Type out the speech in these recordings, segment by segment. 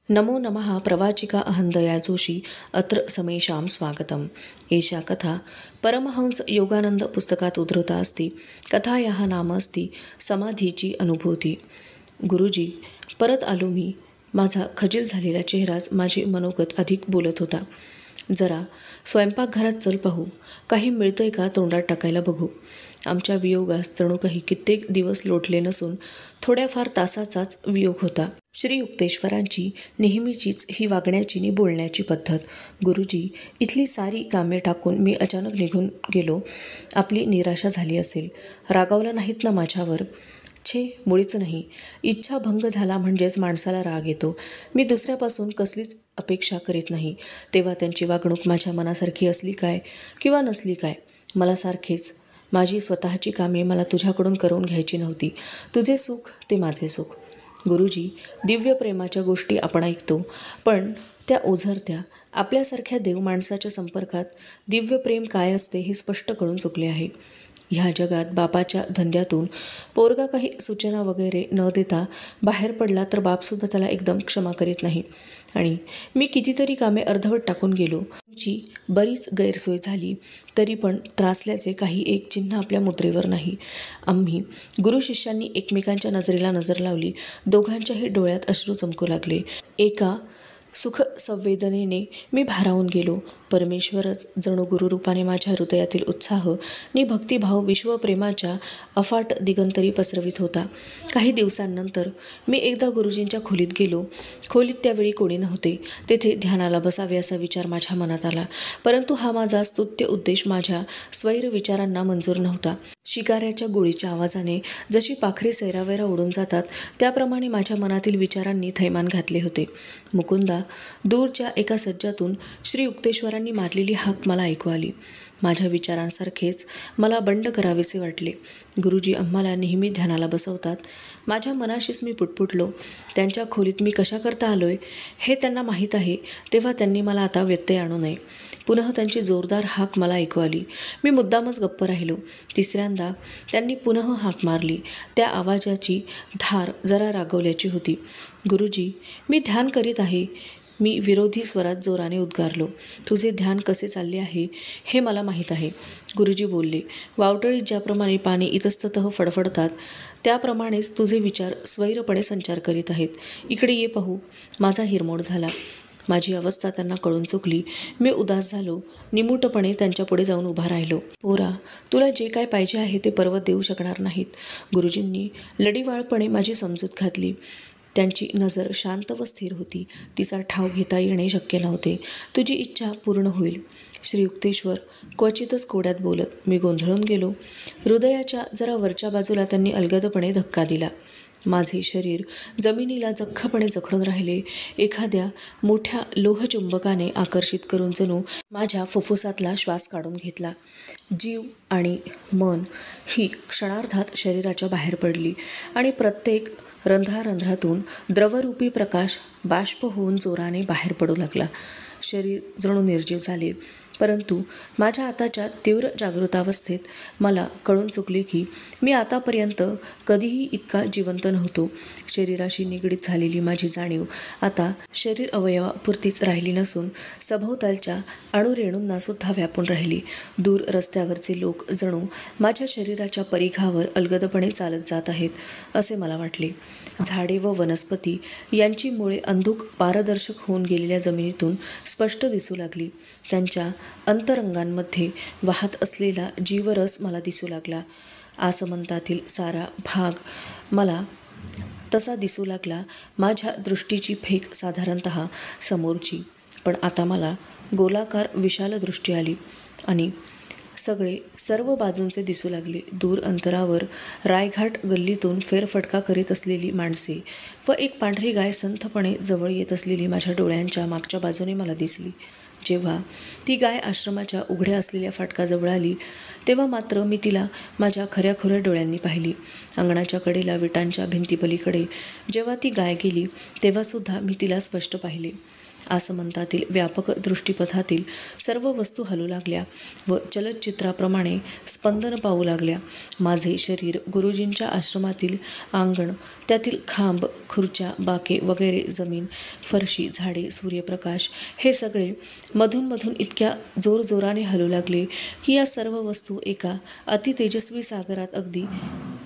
नमो नमः प्रवाचिका अहंदया जोशी अत्र समेषां स्वागतम्। एषा कथा परमहंस योगानंद पुस्तकात उद्धृता अस्ति। कथायाः नाम अस्ति समाधीची अनुभूती। गुरुजी, परत आलो मी। माझा खजील झालेला चेहराच माझे मनोगत अधिक बोलत होता। जरा स्वयंपाकघरात चल पाहू, काही मिळतंय का तोंडात टाकायला बघू। आमच्या वियोगास जणू काही कित्येक दिवस लोटले नसून थोड्याफार तासाचाच वियोग होता। श्री युक्तेश्वरांची नेहमीचीच ही वागण्याची नि बोलण्याची पद्धत। गुरुजी, इथली सारी कामे टाकून मी अचानक निघून गेलो। आपली निराशा झाली असेल, रागावला नाहीत ना माझ्यावर? छे, मुळीच नाही। इच्छा भंग झाला म्हणजेच माणसाला राग येतो। मी दुसऱ्यापासून कसलीच अपेक्षा करीत नाही, तेव्हा त्यांची वागणूक माझ्या मनासारखी असली काय किंवा नसली काय, मला सारखेच। माझी स्वतःची कामे मला तुझ्याकडून करून घ्यायची नव्हती। तुझे सुख ते माझे सुख। गुरुजी, दिव्य प्रेमाच्या गोष्टी आपण ऐकतो, पण त्या ओझरत्या। आपल्यासारख्या देव माणसाच्या संपर्कात दिव्य प्रेम काय असते हे स्पष्ट कळून चुकले आहे। ह्या जगात बापाच्या धंद्यातून पोरगा काही सूचना वगैरे न देता बाहेर पडला तर बापसुद्धा त्याला एकदम क्षमा करीत नाही। आणि मी कितीतरी कामे अर्धवट टाकून गेलो। तुमची बरीच गैरसोय झाली, तरी पण त्रासल्याचे काही एक चिन्ह आपल्या मुद्रेवर नाही। आम्ही गुरुशिष्यांनी एकमेकांच्या नजरेला नजर लावली। दोघांच्याही डोळ्यात अश्रू चमकू लागले। एका सुख संवेदनेने मी भारावून गेलो। परमेश्वरच जणू गुरुरूपाने माझ्या हृदयातील उत्साह नि भक्तिभाव विश्वप्रेमाच्या अफाट दिगंतरी पसरवित होता। काही दिवसांनंतर मी एकदा गुरुजींच्या खोलीत गेलो। खोलीत त्यावेळी कोणी नव्हते। तेथे ध्यानाला बसावे असा विचार माझ्या मनात आला, परंतु हा माझा स्तुत्य उद्देश माझ्या स्वैर विचारांना मंजूर नव्हता। शिकाऱ्याच्या गोळीच्या आवाजाने जशी पाखरे सैरावैरा उडून जातात, त्याप्रमाणे माझ्या मनातील विचारांनी थैमान घातले होते। मुकुंदा, दूरच्या एका सज्जातून श्री युक्तेश्वरांनी मारलेली हाक मला ऐकू आली। माझ्या विचारांसारखेच मला बंड करावेसे वाटले। गुरुजी आम्हाला नेहमी ध्यानाला बसवतात। माझ्या मनाशीच मी पुटपुटलो। त्यांच्या खोलीत मी कशा करता आलोय हे त्यांना माहीत आहे, तेव्हा त्यांनी मला आता व्यत्यय आणू नये। पुन्हा त्यांची जोरदार हाक मला ऐकू आली। मी मुद्दामच गप्प राहिलो। तिसऱ्यांदा त्यांनी पुन्हा हाक मारली। त्या आवाजाची धार जरा रागवल्याची होती। गुरुजी, मी ध्यान करीत आहे, मी विरोधी स्वरात जोराने उद्गारलो। तुझे ध्यान कसे चालले आहे हे मला माहीत आहे। गुरुजी बोलले, वावटळीत ज्याप्रमाणे पाणी इतस्ततः फडफडतात, त्याप्रमाणेच तुझे विचार स्वैरपणे संचार करीत आहेत। इकडे ये पाहू। माझा हिरमोड झाला। माझी अवस्था त्यांना कळून चुकली। मी उदास झालो। निमूटपणे त्यांच्यापुढे जाऊन उभा राहिलो। पोरा, तुला जे काय पाहिजे आहे ते पर्वत देऊ शकणार नाहीत। गुरुजींनी लढीवाळपणे माझी समजूत घातली। त्यांची नजर शांत व स्थिर होती। तिचा ठाव घेता येणे शक्य नव्हते। तुझी इच्छा पूर्ण होईल। श्री युक्तेश्वर क्वचितच कोड्यात बोलत। मी गोंधळून गेलो। हृदयाच्या जरा वरच्या बाजूला त्यांनी अलगदपणे धक्का दिला। माझे शरीर जमिनीला जख्खपणे जखडून राहिले। एखाद्या मोठ्या लोहचुंबकाने आकर्षित करून जणू माझ्या फुफ्फुसातला श्वास काढून घेतला। जीव आणि मन ही क्षणार्धात शरीराच्या बाहेर पडली आणि प्रत्येक रंध्रारंध्रातून द्रवरूपी प्रकाश बाष्प होऊन जोराने बाहेर पडू लागला। शरीर जणू निर्जीव झाले, परंतु माझ्या आताच्या तीव्र जागृतावस्थेत मला कळून चुकले की मी आतापर्यंत कधीही इतका जिवंत नव्हतो। शरीराशी निगडीत झालेली माझी जाणीव आता शरीर अवयवापुरतीच राहिली नसून सभोवतालच्या अणुरेणूंना सुद्धा व्यापून राहिली। दूर रस्त्यावरचे लोक जणू माझ्या शरीराच्या परिघावर अलगदपणे चालत जात आहेत असे मला वाटले। झाडे व वनस्पती यांची मुळे अंधुक पारदर्शक होऊन गेलेल्या जमिनीतून स्पष्ट दिसू लागली। त्यांच्या अंतरंगांमध्ये वाहत असलेला जीवरस मला दिसू लागला। आसमंतातील सारा भाग मला तसा दिसू लागला। माझ्या दृष्टीची फेक साधारणतः समोरची, पण आता मला गोलाकार विशाल दृष्टी आली आणि सगळे सर्व बाजूंचे दिसू लागले। दूर अंतरावर रायघाट गल्लीतून फेरफटका करीत असलेली माणसे व एक पांढरी गाय संथपणे जवळ येत असलेली माझ्या डोळ्यांच्या मागच्या बाजूने मला दिसली। जेव्हा ती गाय आश्रमाच्या उघड्या असलेल्या फाटकाजवळ आली, तेव्हा मात्र मी तिला माझ्या खऱ्याखुऱ्या डोळ्यांनी पाहिली। अंगणाच्या कडेला विटांच्या भिंतीपलीकडे जेव्हा ती गाय गेली, तेव्हासुद्धा मी तिला स्पष्ट पाहिले। आसमंतातील व्यापक दृष्टीपथातील सर्व वस्तू हलू लागल्या व चलचित्राप्रमाणे स्पंदन पाहू लागल्या. माझे शरीर, गुरुजींच्या आश्रमातील अंगण, त्यातील खांब, खुर्च्या, बाके वगैरे, जमीन, फरशी, झाडे, सूर्यप्रकाश हे सगळे मधून इतक्या जोरजोराने हलू लागले की या सर्व वस्तू एका अतितेजस्वी सागरात अगदी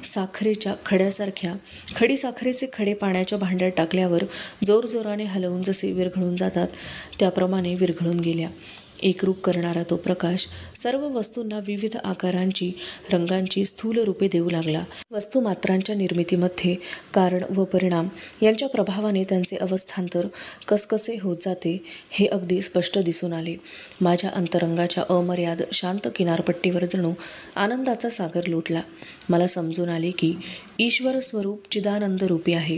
साखरेच्या खड्यासारख्या, खडीसाखरेचे खडे पाण्याच्या भांड्यात टाकल्यावर जोरजोराने हलवून जसे विरघळून जातात त्याप्रमाणे विरघळून गेल्या. एकरूप करणारा तो प्रकाश सर्व वस्तूंना विविध आकारांची, रंगांची स्थूल रूपे देऊ लागला. वस्तुमात्रांच्या निर्मितीमध्ये कारण व परिणाम यांच्या प्रभावाने त्यांचे अवस्थांतर कसकसे होत जाते हे अगदी स्पष्ट दिसून आले. माझ्या अंतरंगाच्या अमर्याद शांत किनारपट्टीवर जणू आनंदाचा सागर लोटला. मला समजून आले की ईश्वर स्वरूप चिदानंद रूपी आहे.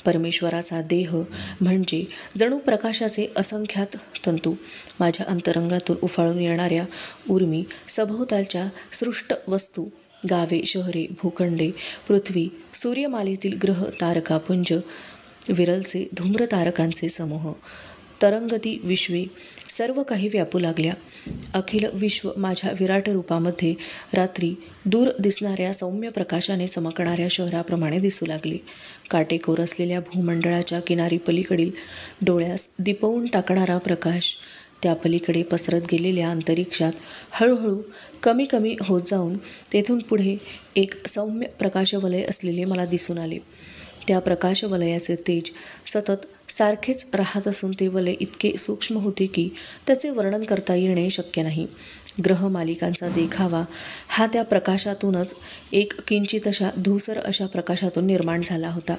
परमेश्वराचा देह म्हणजे जणू प्रकाशाचे असंख्यात तंतू. माझ्या अंतरंगातून उफाळून येणाऱ्या उर्मी, सभोवतालच्या सृष्ट वस्तू, गावे, शहरे, भूखंडे, पृथ्वी, सूर्यमालेतील ग्रह, तारकापुंज, विरलचे धूम्रतारकांचे समूह, तरंगती विश्वे सर्व काही व्यापू लागल्या. अखिल विश्व माझ्या विराट रूपामध्ये रात्री दूर दिसणाऱ्या सौम्य प्रकाशाने चमकणाऱ्या शहराप्रमाणे दिसू लागले. काटेकोर असलेल्या भूमंडळाच्या किनारी पलीकडील डोळ्यास दिपवून टाकणारा प्रकाश त्या पलीकडे पसरत गेलेल्या अंतरिक्षात हळूहळू कमी कमी होत जाऊन तेथून पुढे एक सौम्य प्रकाशवलय असलेले मला दिसून आले. त्या प्रकाशवलयाचे तेज सतत सारखेच राहत असून ते वलय इतके सूक्ष्म होते की त्याचे वर्णन करता येणे शक्य नाही. ग्रहमालिकांचा देखावा हा त्या प्रकाशातूनच एक किंचितशा धूसर अशा प्रकाशातून निर्माण झाला होता.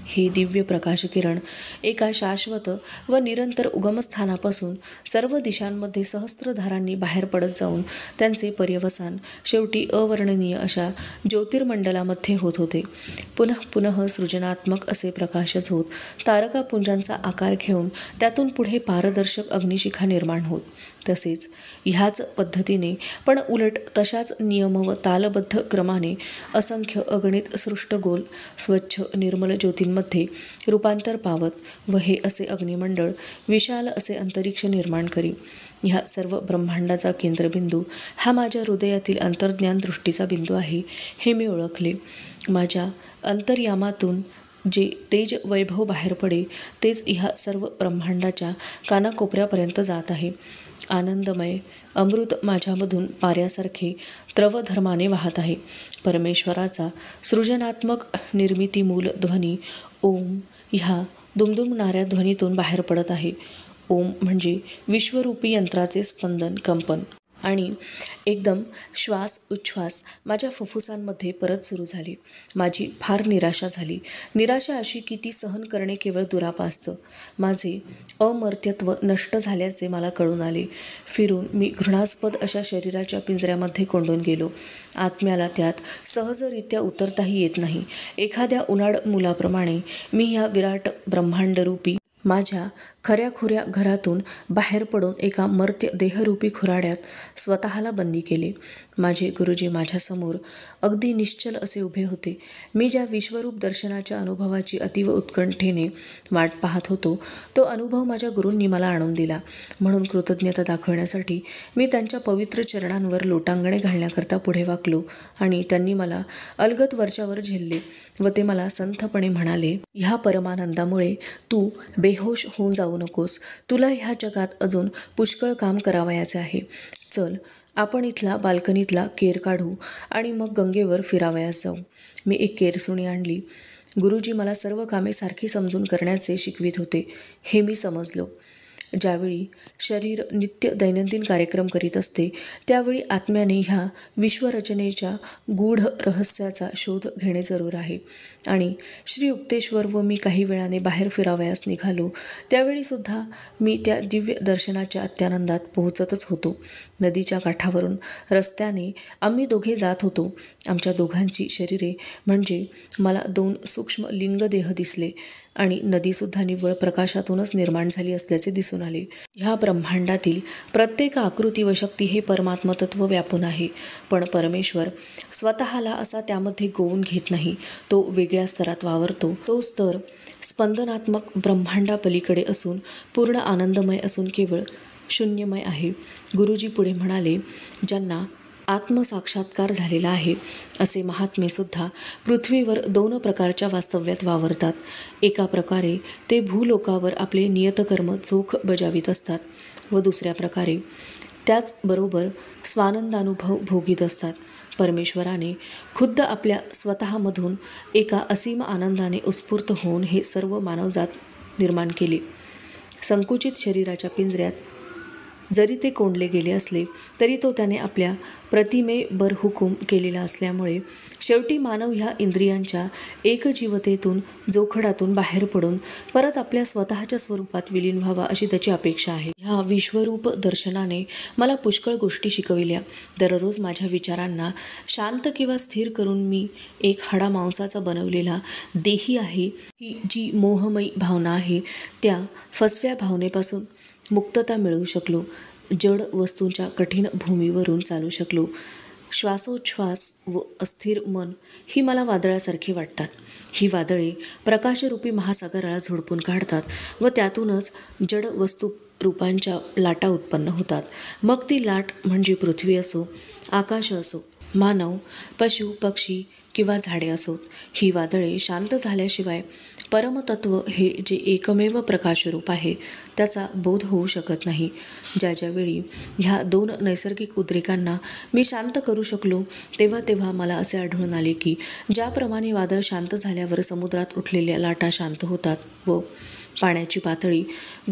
हे दिव्य प्रकाशकिरण एका शाश्वत व निरंतर उगमस्थानापासून सर्व दिशांमध्ये सहस्त्रधारांनी बाहेर पडत जाऊन त्यांचे पर्यवसान शेवटी अवर्णनीय अशा ज्योतिर्मंडलामध्ये होत होते. पुनः पुनः सृजनात्मक असे प्रकाशच होत तारकापुंजांचा आकार घेऊन त्यातून पुढे पारदर्शक अग्निशिखा निर्माण होत. तसेच ह्याच पद्धतीने पण उलट तशाच नियम व तालबद्ध क्रमाने असंख्य अगणित सृष्टगोल स्वच्छ निर्मल ज्योतींमध्ये रूपांतर पावत व हे असे अग्निमंडळ विशाल असे अंतरिक्ष निर्माण करी. ह्या सर्व ब्रह्मांडाचा केंद्रबिंदू हा माझ्या हृदयातील अंतर्ज्ञान दृष्टीचा बिंदू आहे हे मी ओळखले. माझ्या अंतर्यामातून जे तेज वैभव बाहेर पडे तेच ह्या सर्व ब्रह्मांडाच्या कानाकोपऱ्यापर्यंत जात आहे. आनंदमय अमृत माझ्यामधून पाऱ्यासारखे द्रवधर्माने वाहत आहे. परमेश्वराचा सृजनात्मक निर्मितीमूल ध्वनी ओम ह्या दुमदुमणाऱ्या ध्वनीतून बाहेर पडत आहे. ओम म्हणजे विश्वरूपी यंत्राचे स्पंदन, कंपन आणि एकदम श्वास उच्छ्वास माझ्या फुफ्फुसांमध्ये परत सुरू झाली. माझी फार निराशा झाली. निराशा अशी की ती सहन करणे केवळ दुरापास्त. माझे अमर्त्यत्व नष्ट झाल्याचे मला कळून आले. फिरून मी घृणास्पद अशा शरीराच्या पिंजऱ्यामध्ये कोंडून गेलो. आत्म्याला त्यात सहजरित्या उतरताही येत नाही. एखाद्या उन्हाळ मुलाप्रमाणे मी ह्या विराट ब्रह्मांडरूपी माझ्या खऱ्याखुऱ्या घरातून बाहेर पडून एका मर्त्य देहरूपी खुराड्यात स्वतःला बंदी केले. माझे गुरुजी माझ्यासमोर अगदी निश्चल असे उभे होते. मी ज्या विश्वरूप दर्शनाच्या अनुभवाची अतीव उत्कंठेने वाट पाहत होतो तो अनुभव माझ्या गुरूंनी मला आणून दिला. म्हणून कृतज्ञता दाखवण्यासाठी मी त्यांच्या पवित्र चरणांवर लोटांगणे घालण्याकरता पुढे वाकलो आणि त्यांनी मला अलगद वरच्यावर झेलले व ते मला संथपणे म्हणाले, ह्या परमानंदामुळे तू बेहोश होऊन जाऊ नकोस. तुला ह्या जगात अजून पुष्कळ काम करावयाचे आहे. चल आपण इथला बाल्कनीतला केर काढू आणि मग गंगेवर फिरावयास जाऊ. मी एक केरसुणी आणली. गुरुजी मला सर्व कामे सारखी समजून करण्याचे शिकवित होते हे मी समजलो. ज्यावेळी शरीर नित्य दैनंदिन कार्यक्रम करीत असते त्यावेळी आत्म्याने ह्या विश्वरचनेच्या गूढ रहस्याचा शोध घेणे जरूर आहे. आणि श्री युक्तेश्वर व मी काही वेळाने बाहेर फिरावयास निघालो त्यावेळीसुद्धा मी त्या दिव्य दर्शनाच्या अत्यानंदात पोहोचतच होतो. नदीच्या काठावरून रस्त्याने आम्ही दोघे जात होतो. आमच्या दोघांची शरीरे म्हणजे मला 2 सूक्ष्म लिंगदेह दिसले. आणि नदीसुद्धा निव्वळ प्रकाशातूनच निर्माण झाली असल्याचे दिसून आले. ह्या ब्रह्मांडातील प्रत्येक आकृती व शक्ती हे परमात्मतत्व व्यापून आहे. पण परमेश्वर स्वतःला असा त्यामध्ये गोवून घेत नाही. तो वेगळ्या स्तरात वावरतो. तो स्तर स्पंदनात्मक ब्रह्मांडापलीकडे असून पूर्ण आनंदमय असून केवळ शून्यमय आहे. गुरुजी पुढे म्हणाले, ज्यांना आत्मसाक्षात्कार झालेला आहे असे महात्मे सुद्धा पृथ्वीवर 2 प्रकारच्या वास्तव्यात वावरतात. एका प्रकारे ते भूलोकावर आपले नियतकर्म चोख बजावित असतात व दुसऱ्या प्रकारे त्याचबरोबर स्वानंदानुभव भोगीत असतात. परमेश्वराने खुद्द आपल्या स्वतःमधून एका असीम आनंदाने उत्स्फूर्त होऊन हे सर्व मानवजात निर्माण केले. संकुचित शरीराच्या पिंजऱ्यात जरी ते कोंडले गेले असले तरी तो त्याने आपल्या प्रतिमेबर हुकूम केलेला असल्यामुळे शेवटी मानव ह्या इंद्रियांच्या एकजीवतेतून जोखडातून बाहेर पडून परत आपल्या स्वतःच्या स्वरूपात विलीन व्हावा अशी त्याची अपेक्षा आहे. ह्या विश्वरूप दर्शनाने मला पुष्कळ गोष्टी शिकविल्या. दररोज माझ्या विचारांना शांत किंवा स्थिर करून मी एक हाडामांसाचा बनवलेला देही आहे ही जी मोहमयी भावना आहे त्या फसव्या भावनेपासून मुक्तता मिळवू शकलो. जड वस्तूंच्या कठीण भूमीवरून चालू शकलो. श्वासोच्छ्वास व अस्थिर मन ही मला वादळासारखी वाटतात. ही वादळे प्रकाशरूपी महासागराला झोडपून काढतात व त्यातूनच जड वस्तू रूपांच्या लाटा उत्पन्न होतात. मग ती लाट म्हणजे पृथ्वी असो, आकाश असो, मानव, पशु, पक्षी किंवा झाडे असोत. ही वादळे शांत झाल्याशिवाय परमतत्व हे जे एकमेव प्रकाशरूप आहे त्याचा बोध होऊ शकत नाही. ज्या वेळी ह्या 2 नैसर्गिक उद्रेकांना मी शांत करू शकलो तेव्हा मला असे आढळून आले की ज्याप्रमाणे वादळ शांत झाल्यावर समुद्रात उठलेल्या लाटा शांत होतात व पाण्याची पातळी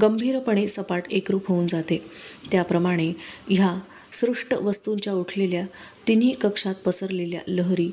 गंभीरपणे सपाट एकरूप होऊन जाते, त्याप्रमाणे ह्या सृष्ट वस्तूंच्या उठलेल्या तिन्ही कक्षात पसरलेल्या लहरी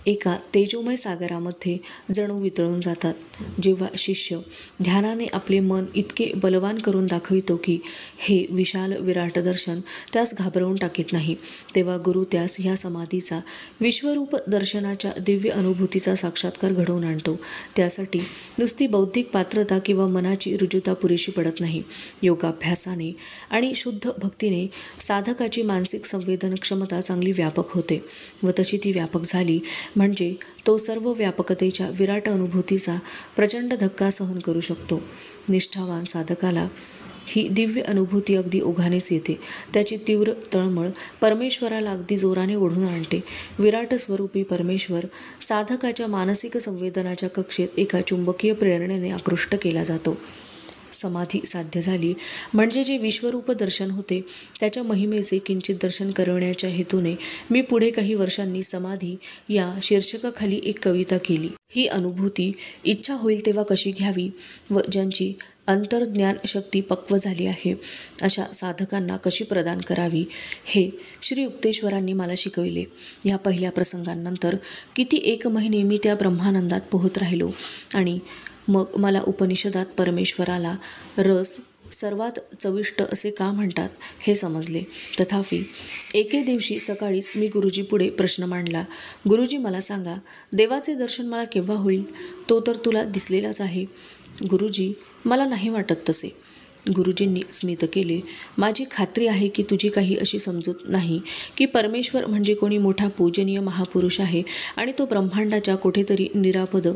एका तेजोमय सागरामध्ये जणू वितळून जातात. जेव्हा शिष्य ध्यानाने आपले मन इतके बलवान करून दाखवितो की हे विशाल विराट दर्शन त्यास घाबरवून टाकीत नाही, तेव्हा गुरु त्यास ह्या समाधीचा विश्वरूप दर्शनाच्या दिव्य अनुभूतीचा साक्षात्कार घडवून आणतो. त्यासाठी नुसती बौद्धिक पात्रता किंवा मनाची रुजुता पुरेशी पडत नाही. योगाभ्यासाने आणि शुद्ध भक्तीने साधकाची मानसिक संवेदन क्षमता चांगली व्यापक होते व तशी ती व्यापक झाली म्हणजे तो सर्व व्यापकतेच्या विराट अनुभूतीचा प्रचंड धक्का सहन करू शकतो. निष्ठावान साधकाला ही दिव्य अनुभूती अगदी ओघानेच येते. त्याची तीव्र तळमळ परमेश्वराला अगदी जोराने ओढून आणते. विराट स्वरूपी परमेश्वर साधकाच्या मानसिक संवेदनाच्या कक्षेत एका चुंबकीय प्रेरणेने आकृष्ट केला जातो. समाधी साध्य झाली म्हणजे जे विश्वरूप दर्शन होते त्याच्या महिमेचे किंचित दर्शन करवण्याच्या हेतूने मी पुढे काही वर्षांनी समाधी या शीर्षकाखाली एक कविता केली. ही अनुभूती इच्छा होईल तेव्हा कशी घ्यावी व ज्यांची अंतर्ज्ञान शक्ती पक्व झाली आहे अशा साधकांना कशी प्रदान करावी हे श्री युक्तेश्वरांनी मला शिकविले. या पहिल्या प्रसंगानंतर किती 1 महिने मी त्या ब्रह्मानंदात पोहत राहिलो आणि मग मला उपनिषदात परमेश्वराला रस सर्वात चविष्ट असे का म्हणतात हे समजले. तथापि एके दिवशी सकाळीच मी गुरुजीपुढे प्रश्न मांडला. गुरुजी, मला सांगा, देवाचे दर्शन मला केव्हा होईल? तो तर तुला दिसलेलाच आहे. गुरुजी, मला नाही वाटत तसे. गुरुजींनी स्मित केले. माझी खात्री आहे की तुझी काही अशी समजूत नाही की परमेश्वर म्हणजे कोणी मोठा पूजनीय महापुरुष आहे आणि तो ब्रह्मांडाच्या कुठेतरी निरापद,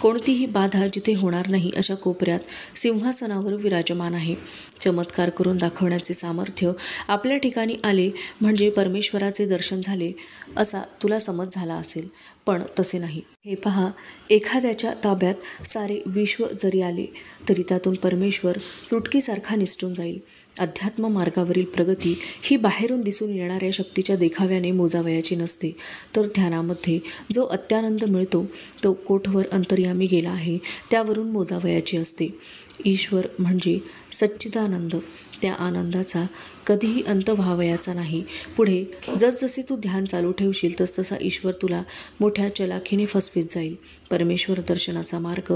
कोणतीही बाधा जिथे होणार नाही अशा कोपऱ्यात सिंहासनावर विराजमान आहे. चमत्कार करून दाखवण्याचे सामर्थ्य आपल्या ठिकाणी आले म्हणजे परमेश्वराचे दर्शन झाले असा तुला समज झाला असेल, पण तसे नाही. हे पहा, एखाद्याच्या ताब्यात सारे विश्व जरी आले तरी त्यातून परमेश्वर चुटकीसारखा निसटून जाईल. अध्यात्म मार्गावरील प्रगती ही बाहेरून दिसून येणाऱ्या शक्तीच्या देखाव्याने मोजावयाची नसते, तर ध्यानामध्ये जो अत्यानंद मिळतो तो कोठवर अंतर्यामी गेला आहे त्यावरून मोजावयाची असते. ईश्वर म्हणजे सच्चिदानंद, त्या आनंदाचा कधीही अंत व्हावयाचा नाही. पुढे जसजसे तू ध्यान चालू ठेवशील तसतसा ईश्वर तुला मोठ्या चलाखीने फसवीत जाईल. परमेश्वर दर्शनाचा मार्ग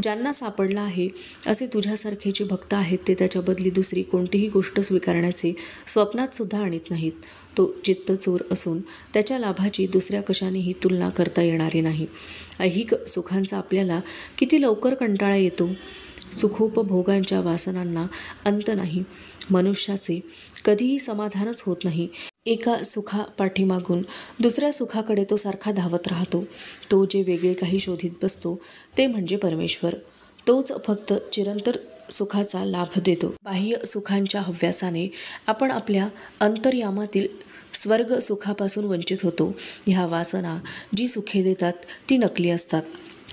ज्यांना सापडला आहे, असे तुझ्यासारखे जे भक्त आहेत, ते त्याच्या बदली दुसरी कोणतीही गोष्ट स्वीकारण्याचे स्वप्नात सुद्धा आणत नाहीत. तो चित्तचोर असून त्याच्या लाभाची दुसऱ्या कशानेही तुलना करता येणारी नाही. ऐहिक सुखांचा आपल्याला किती लवकर कंटाळा येतो. सुखोपभोगांच्या वासनांना अंत नाही. मनुष्याचे कधीही समाधानच होत नाही. एका सुखा पाठीमागून दुसऱ्या सुखाकडे तो सारखा धावत राहतो. तो जे वेगळे काही शोधित बसतो ते म्हणजे परमेश्वर. तोच फक्त चिरंतर सुखाचा लाभ देतो. बाह्य सुखांच्या हव्यासाने आपण आपल्या अंतर्यामातील स्वर्ग सुखापासून वंचित होतो. ह्या वासना जी सुखे देतात ती नकली असतात.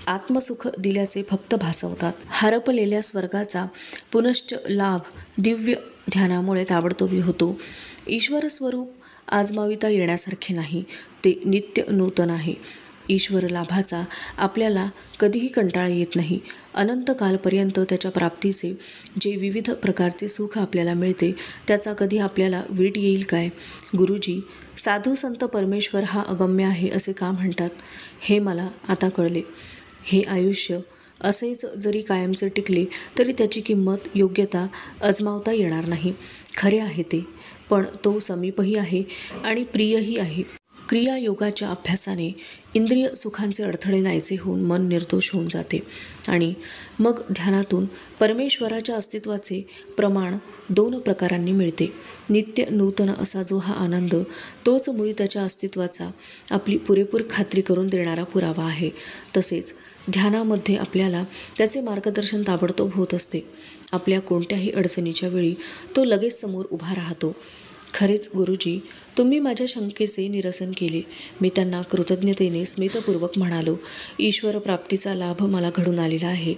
आत्मसुख दिल्याचे फक्त भासवतात. हरपलेल्या स्वर्गाचा पुनश्च लाभ दिव्य ध्यानामुळे ताबडतोबी होतो. ईश्वर स्वरूप आजमाविता येण्यासारखे नाही. ते नित्य नूतन आहे. ईश्वर लाभाचा आपल्याला कधीही कंटाळा येत नाही. अनंत कालपर्यंत त्याच्या प्राप्तीचे जे विविध प्रकारचे सुख आपल्याला मिळते त्याचा कधी आपल्याला वीट येईल काय? गुरुजी, साधू संत परमेश्वर हा अगम्य आहे असे का म्हणतात, हे मला आता कळले. हे आयुष्य असेच जरी कायमचे टिकले तरी त्याची किंमत, योग्यता अजमावता येणार नाही. खरे आहे ते, पण तो समीपही आहे आणि प्रियही आहे. क्रियायोगाच्या अभ्यासाने इंद्रिय सुखांचे अडथळे नाहीसे होऊन मन निर्दोष होऊन जाते आणि मग ध्यानातून परमेश्वराच्या अस्तित्वाचे प्रमाण 2 प्रकारांनी मिळते. नित्य नूतन असा जो हा आनंद, तोच मुळी त्याच्या अस्तित्वाचा आपली पुरेपूर खात्री करून देणारा पुरावा आहे. तसेच ध्यानामध्ये आपल्याला त्याचे मार्गदर्शन ताबडतोब होत असते. आपल्या कोणत्याही अडचणीच्या वेळी तो लगेच समोर उभा राहतो. खरेच गुरुजी, तुम्ही माझ्या शंकेचे निरसन केले. मी त्यांना कृतज्ञतेने स्मितपूर्वक म्हणालो. ईश्वर प्राप्तीचा लाभ मला घडून आलेला आहे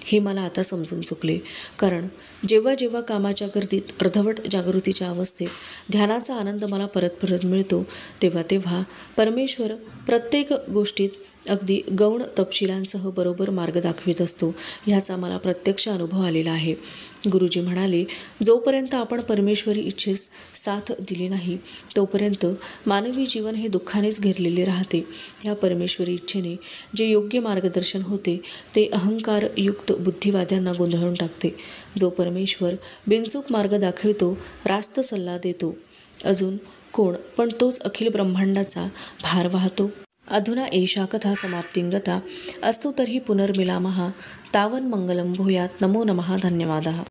हे मला आता समजून चुकले. कारण जेव्हा जेव्हा कामाच्या गर्दीत अर्धवट जागृतीच्या अवस्थेत ध्यानाचा आनंद मला परत परत मिळतो तेव्हा तेव्हा परमेश्वर प्रत्येक गोष्टीत अगदी गौण तपशिलांसह बरोबर मार्ग दाखवित असतो. ह्याचा मला प्रत्यक्ष अनुभव आलेला आहे. गुरुजी म्हणाले, जोपर्यंत आपण परमेश्वरी इच्छेस साथ दिली नाही तोपर्यंत मानवी जीवन हे दुःखानेच घेरलेले राहते. ह्या परमेश्वरी इच्छेने जे योग्य मार्गदर्शन होते ते अहंकारयुक्त बुद्धिवाद्यांना गोंधळून टाकते. जो परमेश्वर बिनचूक मार्ग दाखवितो, रास्त सल्ला देतो, अजून कोण पण तोच अखिल ब्रह्मांडाचा भार वाहतो. अधुना एषा कथा समाप्तिं गता. अस्तु तर्हि पुनर्मिलामः. तावन् मंगलं भूयात्. नमो नमः. धन्यवादः.